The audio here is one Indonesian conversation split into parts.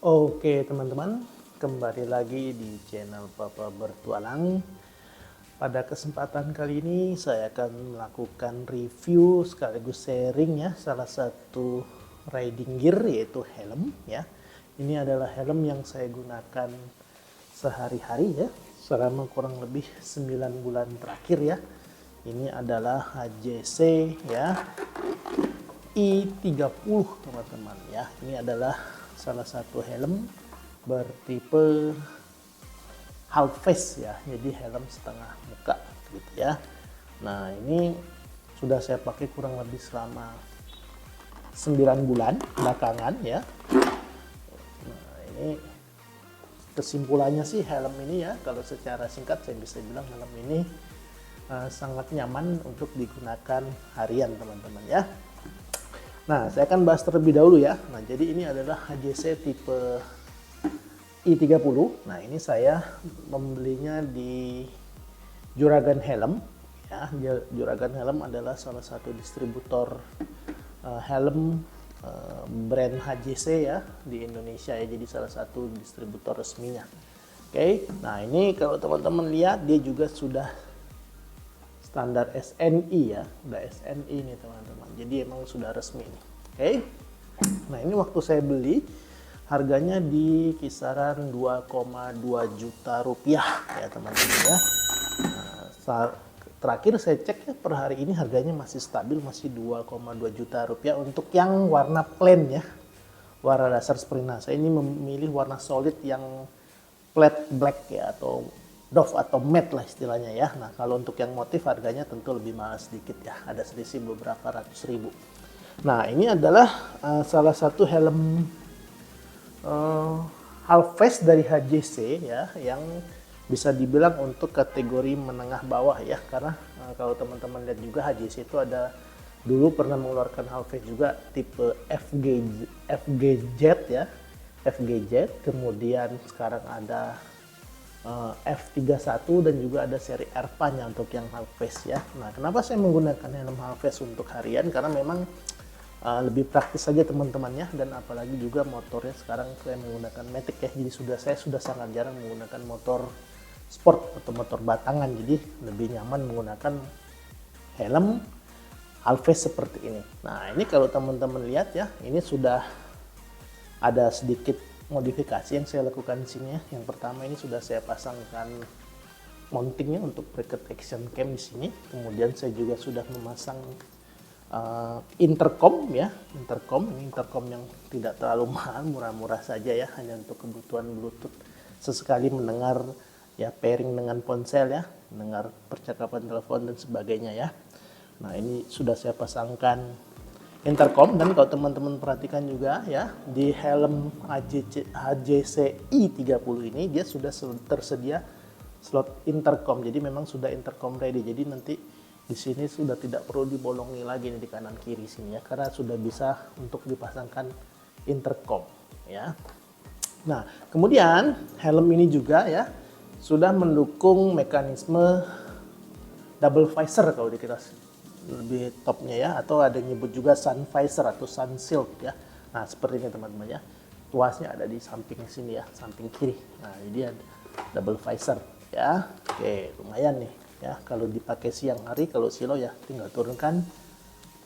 Oke teman-teman, kembali lagi di channel Papa Bertualang. Pada kesempatan kali ini saya akan melakukan review sekaligus sharing ya salah satu riding gear yaitu helm ya. Ini adalah helm yang saya gunakan sehari-hari ya selama kurang lebih 9 bulan terakhir ya. Ini adalah HJC ya I30 teman-teman ya. Ini adalah salah satu helm bertipe half face ya, jadi helm setengah muka gitu ya. Nah ini sudah saya pakai kurang lebih selama 9 bulan belakangan ya. Nah ini kesimpulannya sih helm ini ya, kalau secara singkat saya bisa bilang helm ini sangat nyaman untuk digunakan harian teman-teman ya. Nah, saya akan bahas terlebih dahulu ya. Nah, jadi ini adalah HJC tipe I30. Nah, ini saya membelinya di Juragan Helm. Ya, Juragan Helm adalah salah satu distributor helm brand HJC ya di Indonesia ya. Jadi salah satu distributor resminya. Oke, nah ini kalau teman-teman lihat dia juga sudah standar SNI ya, udah SNI nih teman-teman. Jadi emang sudah resmi nih. Oke. Nah, ini waktu saya beli harganya di kisaran 2,2 juta rupiah ya teman-teman ya. Nah, terakhir saya cek ya per hari ini harganya masih stabil, masih 2,2 juta rupiah untuk yang warna plain ya. Warna dasar seperti ini. Nah, saya ini memilih warna solid yang flat black ya atau doff atau matte lah istilahnya ya. Nah kalau untuk yang motif harganya tentu lebih mahal sedikit ya, ada selisih beberapa ratus ribu. Nah ini adalah salah satu helm half face dari HJC ya, yang bisa dibilang untuk kategori menengah bawah ya, karena kalau teman-teman lihat juga HJC itu ada dulu pernah mengeluarkan half face juga tipe FGZ ya, FGZ, kemudian sekarang ada F31 dan juga ada seri Airpa-nya untuk yang half face ya. Nah, kenapa saya menggunakan helm half face untuk harian? Karena memang lebih praktis saja teman-teman ya, dan apalagi juga motornya sekarang saya menggunakan Matic ya. Jadi saya sudah sangat jarang menggunakan motor sport atau motor batangan. Jadi lebih nyaman menggunakan helm half face seperti ini. Nah, ini kalau teman-teman lihat ya, ini sudah ada sedikit modifikasi yang saya lakukan di sini ya. Yang pertama ini sudah saya pasangkan mountingnya untuk bracket action cam di sini. Kemudian saya juga sudah memasang intercom ya, intercom yang tidak terlalu mahal, murah-murah saja ya, hanya untuk kebutuhan Bluetooth. Sesekali mendengar ya pairing dengan ponsel ya, mendengar percakapan telepon dan sebagainya ya. Nah ini sudah saya pasangkan intercom, dan kalau teman-teman perhatikan juga ya di helm HJC I30 ini dia sudah tersedia slot intercom, jadi memang sudah intercom ready. Jadi nanti di sini sudah tidak perlu dibolongi lagi nih di kanan kiri sini ya, karena sudah bisa untuk dipasangkan intercom ya. Nah kemudian helm ini juga ya sudah mendukung mekanisme double visor kalau dikira lebih topnya ya, atau ada yang nyebut juga sun visor atau sun shield ya. Nah seperti ini teman-teman ya, tuasnya ada di samping sini ya, samping kiri. Nah jadi ada double visor ya. Oke, lumayan nih ya kalau dipakai siang hari, kalau silau ya tinggal turunkan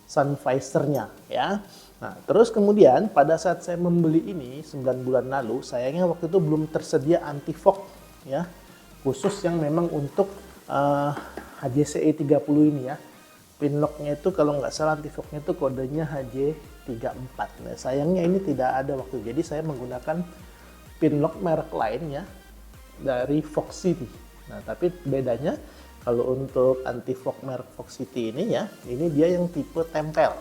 sun visornya ya. Nah terus kemudian pada saat saya membeli ini 9 bulan lalu, sayangnya waktu itu belum tersedia anti fog ya, khusus yang memang untuk HJC I30 ini ya. Pinlocknya itu kalau nggak salah anti fognya itu kodenya HJ34. Nah, sayangnya ini tidak ada waktu, jadi saya menggunakan pinlock merek lain ya dari Fox City. Nah tapi bedanya kalau untuk anti fog merek Fox City ini ya, ini dia yang tipe tempel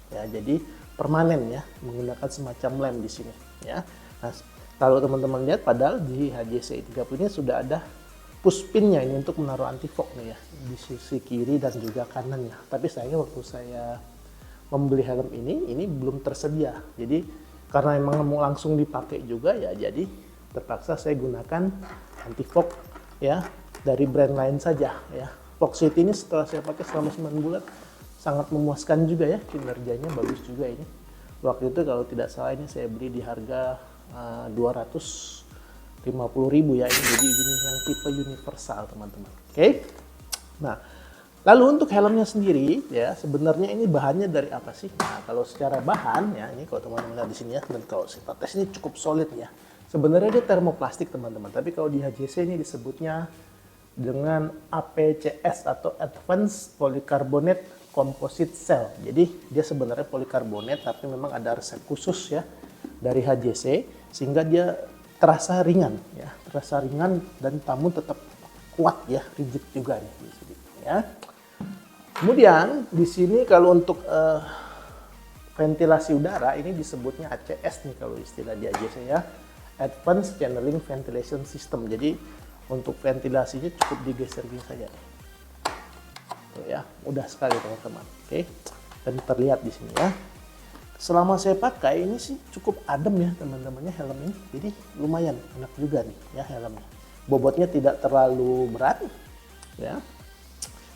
ya, jadi permanen ya, menggunakan semacam lem di sini ya. Nah kalau teman-teman lihat, padahal di HJC I30 ini sudah ada push pinnya ini untuk menaruh anti fog nih ya, di sisi kiri dan juga kanannya. Tapi sayangnya waktu saya membeli helm ini belum tersedia. Jadi karena emang mau langsung dipakai juga ya, jadi terpaksa saya gunakan anti fog ya dari brand lain saja ya. Fox City ini setelah saya pakai selama 9 bulan sangat memuaskan juga ya, kinerjanya bagus juga ini. Waktu itu kalau tidak salah ini saya beli di harga 250.000 ya, ini jadi ini yang tipe universal teman-teman. Oke. Nah, lalu untuk helmnya sendiri ya, sebenarnya ini bahannya dari apa sih? Nah, kalau secara bahan ya, ini kalau teman-teman lihat di sini ya, dan kalau kita tes ini cukup solid ya. Sebenarnya dia termoplastik teman-teman, tapi kalau di HJC ini disebutnya dengan APCS atau Advanced Polycarbonate Composite Cell. Jadi dia sebenarnya polikarbonat, tapi memang ada resep khusus ya dari HJC sehingga dia terasa ringan ya, terasa ringan dan namun tetap kuat ya, rigid juga nih di sini ya. Kemudian di sini kalau untuk ventilasi udara ini disebutnya ACS nih kalau istilah di HJC ya, Advanced Channeling Ventilation System. Jadi untuk ventilasinya cukup digeser gini saja nih. Tuh ya, mudah sekali teman-teman. Oke. Dan terlihat di sini ya. Selama saya pakai ini sih cukup adem ya teman-temannya helm ini. Jadi lumayan enak juga nih ya helmnya. Bobotnya tidak terlalu berat ya.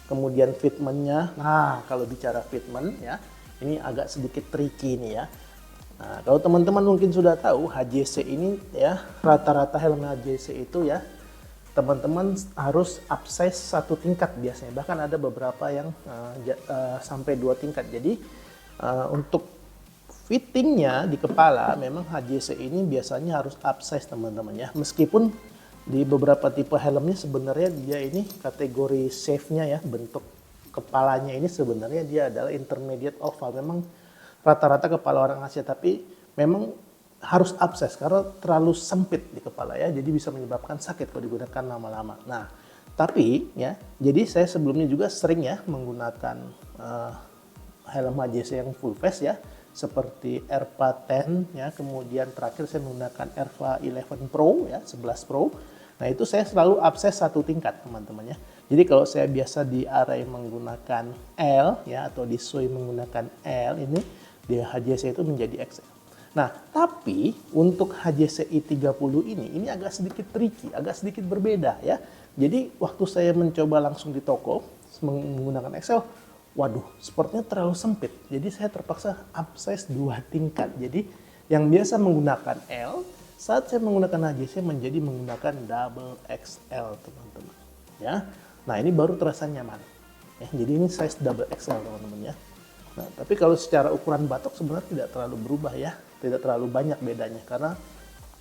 Kemudian fitmentnya, nah kalau bicara fitment ya, ini agak sedikit tricky nih ya. Nah, kalau teman-teman mungkin sudah tahu HJC ini ya, rata-rata helm HJC itu ya, teman-teman harus upsize 1 tingkat biasanya. Bahkan ada beberapa yang sampai 2 tingkat. Jadi untuk fittingnya di kepala memang HJC ini biasanya harus upsize teman-teman ya. Meskipun di beberapa tipe helmnya sebenarnya dia ini kategori safe-nya ya, bentuk kepalanya ini sebenarnya dia adalah intermediate oval. Memang rata-rata kepala orang Asia, tapi memang harus upsize karena terlalu sempit di kepala ya, jadi bisa menyebabkan sakit kalau digunakan lama-lama. Nah, tapi ya, jadi saya sebelumnya juga sering ya menggunakan helm HJC yang full face ya, seperti Airpa 10 ya, kemudian terakhir saya menggunakan Airpa 11 Pro ya, 11 Pro. Nah, itu saya selalu upsize 1 tingkat teman-teman ya. Jadi kalau saya biasa di array menggunakan L ya, atau di SOI menggunakan L, ini di HJC itu menjadi XL. Nah, tapi untuk HJC i30 ini agak sedikit tricky, agak sedikit berbeda ya. Jadi waktu saya mencoba langsung di toko menggunakan XL, waduh, sportnya terlalu sempit. Jadi saya terpaksa upsize 2 tingkat. Jadi yang biasa menggunakan L, saat saya menggunakan HJC menjadi menggunakan double XL teman-teman. Ya, nah ini baru terasa nyaman. Ya, jadi ini size double XL teman-teman ya. Nah, tapi kalau secara ukuran batok sebenarnya tidak terlalu berubah ya, tidak terlalu banyak bedanya karena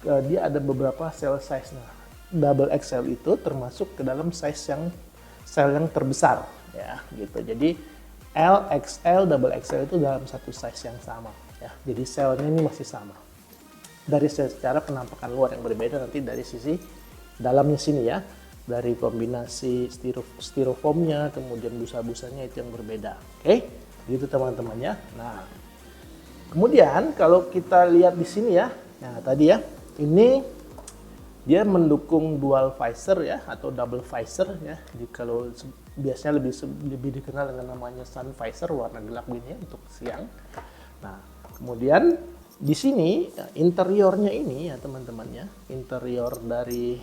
dia ada beberapa cell size. Nah, double XL itu termasuk ke dalam size yang cell yang terbesar ya, gitu. Jadi L, XL, double XL itu dalam satu size yang sama ya. Jadi selnya ini masih sama. Dari secara penampakan luar yang berbeda nanti dari sisi dalamnya sini ya. Dari kombinasi styrofoamnya, kemudian busa-busanya itu yang berbeda. Oke, gitu teman-teman ya. Nah, kemudian kalau kita lihat di sini ya, nah tadi ya, ini dia mendukung dual visor ya atau double visor ya. Jadi kalau biasanya lebih dikenal dengan namanya sun visor, warna gelap gini ya untuk siang. Nah, kemudian di sini interiornya ini ya teman-teman ya, interior dari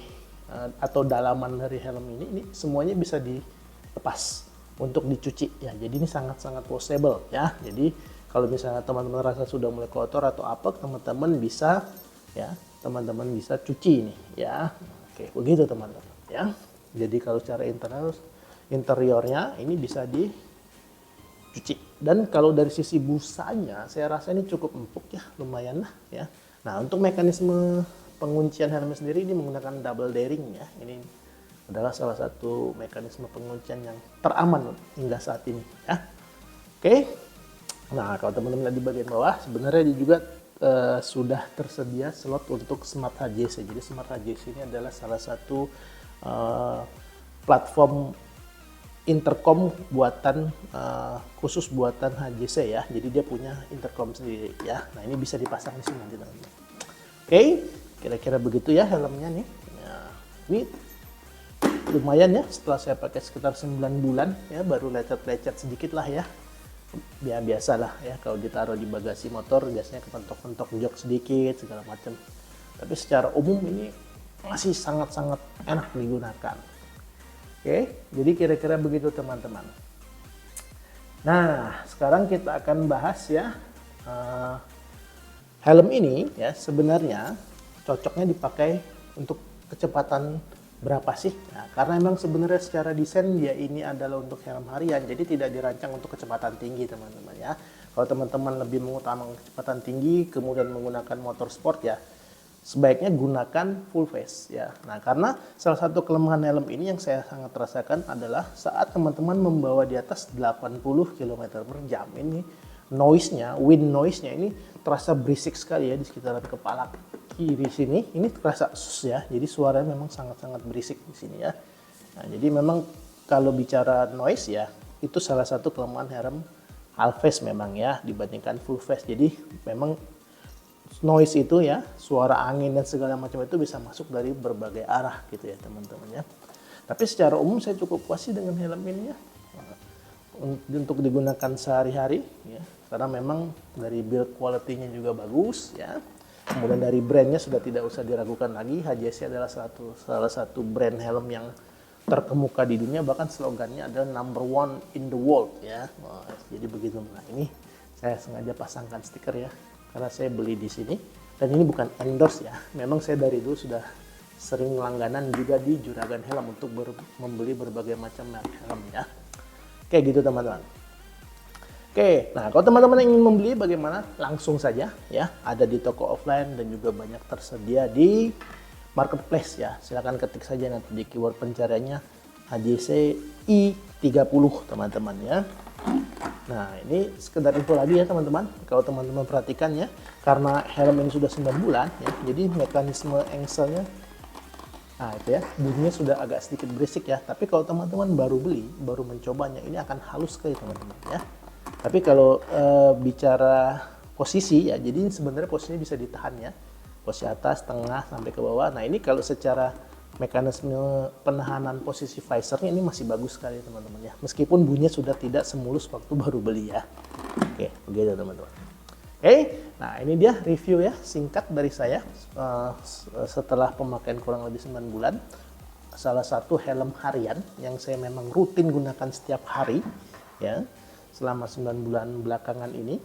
atau dalaman dari helm ini semuanya bisa dilepas untuk dicuci ya. Jadi ini sangat-sangat washable ya. Jadi kalau misalnya teman-teman rasa sudah mulai kotor atau apa, teman-teman bisa ya, teman-teman bisa cuci ini ya. Oke, begitu teman-teman ya. Jadi kalau secara interiornya ini bisa dicuci. Dan kalau dari sisi busanya, saya rasa ini cukup empuk ya, lumayan lah ya. Nah, untuk mekanisme penguncian helm sendiri ini menggunakan double daring ya. Ini adalah salah satu mekanisme penguncian yang teraman hingga saat ini ya. Oke. Nah, kalau teman-teman lihat di bagian bawah, sebenarnya dia juga sudah tersedia slot untuk Smart HJC. Jadi Smart HJC ini adalah salah satu platform intercom buatan khusus buatan HJC ya. Jadi dia punya intercom sendiri ya. Nah, ini bisa dipasang di sini nanti teman-teman. Oke, kira-kira begitu ya helmnya nih. Nah, ini lumayan ya, setelah saya pakai sekitar 9 bulan ya, baru lecet-lecet sedikit lah ya. Biasa lah ya, kalau ditaruh di bagasi motor biasanya kepentok-pentok jok sedikit segala macam. Tapi secara umum ini masih sangat-sangat enak digunakan. Oke, jadi kira-kira begitu teman-teman. Nah, sekarang kita akan bahas ya, helm ini ya sebenarnya cocoknya dipakai untuk kecepatan berapa sih? Nah, karena memang sebenarnya secara desain dia ini adalah untuk helm harian, jadi tidak dirancang untuk kecepatan tinggi teman-teman ya. Kalau teman-teman lebih mengutamakan kecepatan tinggi, kemudian menggunakan motor sport ya, sebaiknya gunakan full face ya. Nah, karena salah satu kelemahan helm ini yang saya sangat rasakan adalah saat teman-teman membawa di atas 80 km per jam ini noise-nya, wind noise-nya ini terasa berisik sekali ya di sekitaran kepala kiri sini. Ini terasa sus ya. Jadi suaranya memang sangat-sangat berisik di sini ya. Nah, jadi memang kalau bicara noise ya, itu salah satu kelemahan helm half face memang ya dibandingkan full face. Jadi memang noise itu ya, suara angin dan segala macam itu bisa masuk dari berbagai arah gitu ya teman-teman ya. Tapi secara umum saya cukup puas sih dengan helm ini ya, untuk digunakan sehari-hari ya, karena memang dari build quality-nya juga bagus ya. Kemudian dari brandnya sudah tidak usah diragukan lagi, HJC adalah salah satu brand helm yang terkemuka di dunia, bahkan slogannya adalah number one in the world ya. Wah, jadi begitu. Nah, ini saya sengaja pasangkan stiker ya, karena saya beli di sini dan ini bukan endorse ya. Memang saya dari dulu sudah sering langganan juga di Juragan Helm untuk membeli berbagai macam merek helm ya. Kayak gitu teman-teman. Oke, nah kalau teman-teman ingin membeli bagaimana? Langsung saja ya, ada di toko offline dan juga banyak tersedia di marketplace ya. Silahkan ketik saja nanti di keyword pencariannya HJC i30 teman-teman ya. Nah, ini sekedar info lagi ya teman-teman. Kalau teman-teman perhatikan ya, karena helm ini sudah 9 bulan ya, jadi mekanisme engselnya, nah itu ya, bunyinya sudah agak sedikit berisik ya. Tapi kalau teman-teman baru beli, baru mencobanya, ini akan halus sekali teman-teman ya. Tapi kalau bicara posisi ya, jadi sebenarnya posisinya bisa ditahan ya. Posisi atas, tengah, sampai ke bawah. Nah, ini kalau secara mekanisme penahanan posisi visornya ini masih bagus sekali teman-teman ya. Meskipun bunyinya sudah tidak semulus waktu baru beli ya. Oke, begitu teman-teman. Oke, nah ini dia review ya singkat dari saya setelah pemakaian kurang lebih 9 bulan. Salah satu helm harian yang saya memang rutin gunakan setiap hari ya selama 9 bulan belakangan ini.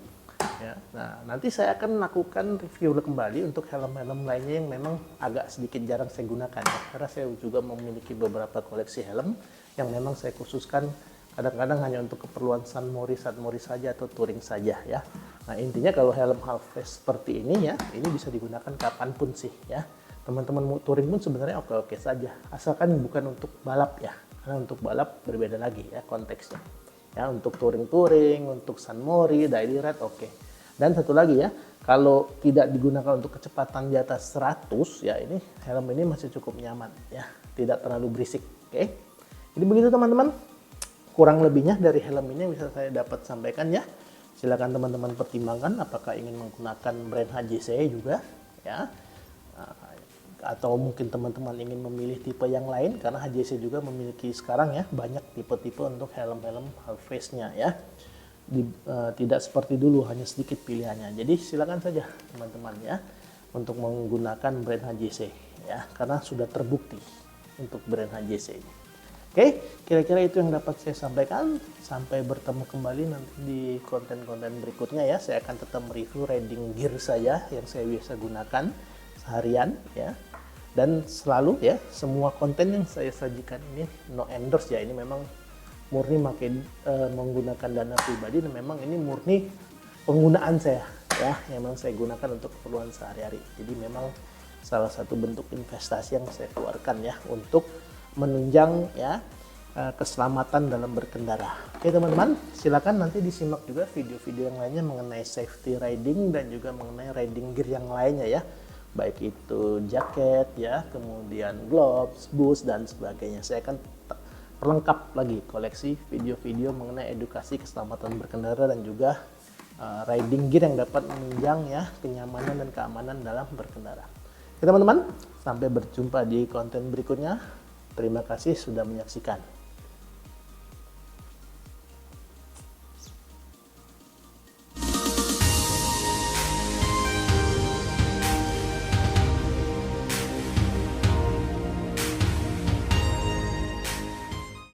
Ya, nah nanti saya akan melakukan review kembali untuk helm-helm lainnya yang memang agak sedikit jarang saya gunakan ya, karena saya juga memiliki beberapa koleksi helm yang memang saya khususkan kadang-kadang hanya untuk keperluan San Mori saja atau touring saja ya. Nah intinya kalau helm half face seperti ini ya, ini bisa digunakan kapanpun sih ya. Teman-teman mau touring pun sebenarnya oke-oke saja, asalkan bukan untuk balap ya, karena untuk balap berbeda lagi ya konteksnya. Ya, untuk touring-touring, untuk San Mori, daily ride oke. Dan satu lagi ya, kalau tidak digunakan untuk kecepatan di atas 100 ya, ini helm ini masih cukup nyaman ya, tidak terlalu berisik. Oke. Jadi begitu teman-teman. Kurang lebihnya dari helm ini yang bisa saya dapat sampaikan ya. Silakan teman-teman pertimbangkan apakah ingin menggunakan brand HJC juga ya. Atau mungkin teman-teman ingin memilih tipe yang lain, karena HJC juga memiliki sekarang ya banyak tipe-tipe untuk helm-helm half face-nya ya. Tidak seperti dulu hanya sedikit pilihannya. Jadi silakan saja teman-teman ya untuk menggunakan brand HJC ya, karena sudah terbukti untuk brand HJC ini. Oke, kira-kira itu yang dapat saya sampaikan. Sampai bertemu kembali nanti di konten-konten berikutnya ya. Saya akan tetap mereview riding gear saya yang saya biasa gunakan seharian ya. Dan selalu ya, semua konten yang saya sajikan ini no endorse ya, ini memang murni menggunakan dana pribadi dan memang ini murni penggunaan saya ya, yang memang saya gunakan untuk keperluan sehari-hari. Jadi memang salah satu bentuk investasi yang saya keluarkan ya untuk menunjang ya keselamatan dalam berkendara. Oke teman-teman, silakan nanti disimak juga video-video yang lainnya mengenai safety riding dan juga mengenai riding gear yang lainnya ya. Baik itu jaket ya, kemudian gloves, boots dan sebagainya. Saya akan perlengkap lagi koleksi video-video mengenai edukasi keselamatan berkendara dan juga riding gear yang dapat menunjang ya kenyamanan dan keamanan dalam berkendara. Oke teman-teman, sampai berjumpa di konten berikutnya. Terima kasih sudah menyaksikan.